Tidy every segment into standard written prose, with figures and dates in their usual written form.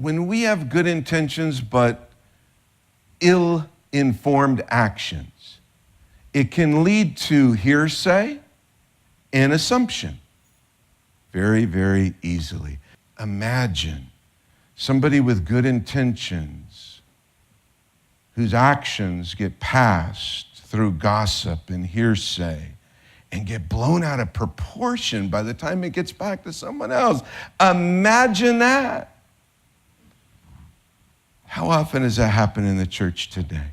when we have good intentions but ill-informed actions, it can lead to hearsay and assumption very, very easily. Imagine somebody with good intentions whose actions get passed through gossip and hearsay and get blown out of proportion by the time it gets back to someone else. Imagine that. How often does that happen in the church today?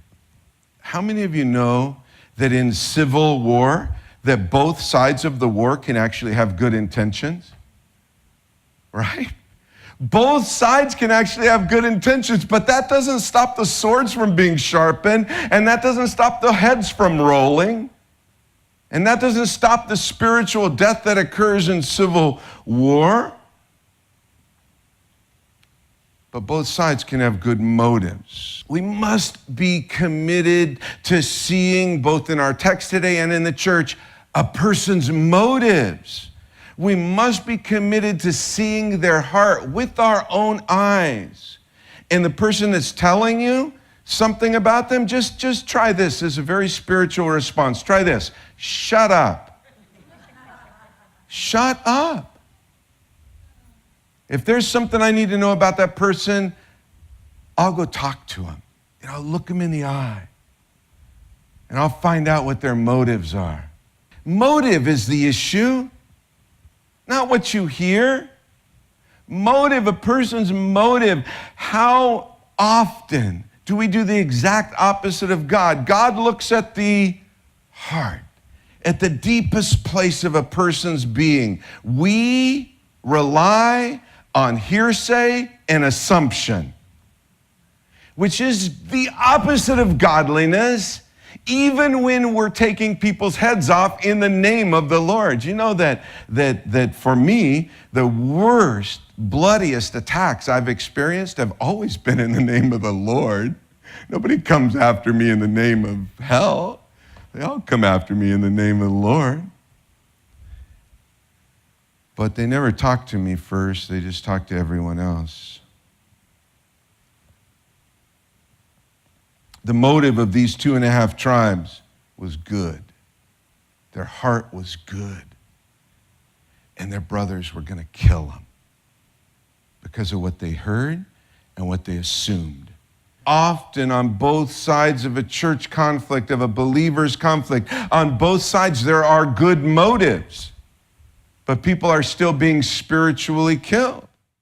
How many of you know that in civil war, that both sides of the war can actually have good intentions? Right? Both sides can actually have good intentions, but that doesn't stop the swords from being sharpened, and that doesn't stop the heads from rolling, and that doesn't stop the spiritual death that occurs in civil war. But both sides can have good motives. We must be committed to seeing, both in our text today and in the church, a person's motives. We must be committed to seeing their heart with our own eyes. And the person that's telling you something about them, just try this as a very spiritual response. Try this. Shut up. Shut up. If there's something I need to know about that person, I'll go talk to him. And I'll look him in the eye. And I'll find out what their motives are. Motive is the issue. Not what you hear. Motive, a person's motive. How often do we do the exact opposite of God? God looks at the heart, at the deepest place of a person's being. We rely on hearsay and assumption, which is the opposite of godliness, even when we're taking people's heads off in the name of the Lord. You know that for me, the worst, bloodiest attacks I've experienced have always been in the name of the Lord. Nobody comes after me in the name of hell. They all come after me in the name of the Lord. But they never talk to me first. They just talk to everyone else. The motive of these 2.5 tribes was good. Their heart was good. And their brothers were going to kill them because of what they heard and what they assumed. Often on both sides of a church conflict, of a believer's conflict, on both sides there are good motives, but people are still being spiritually killed.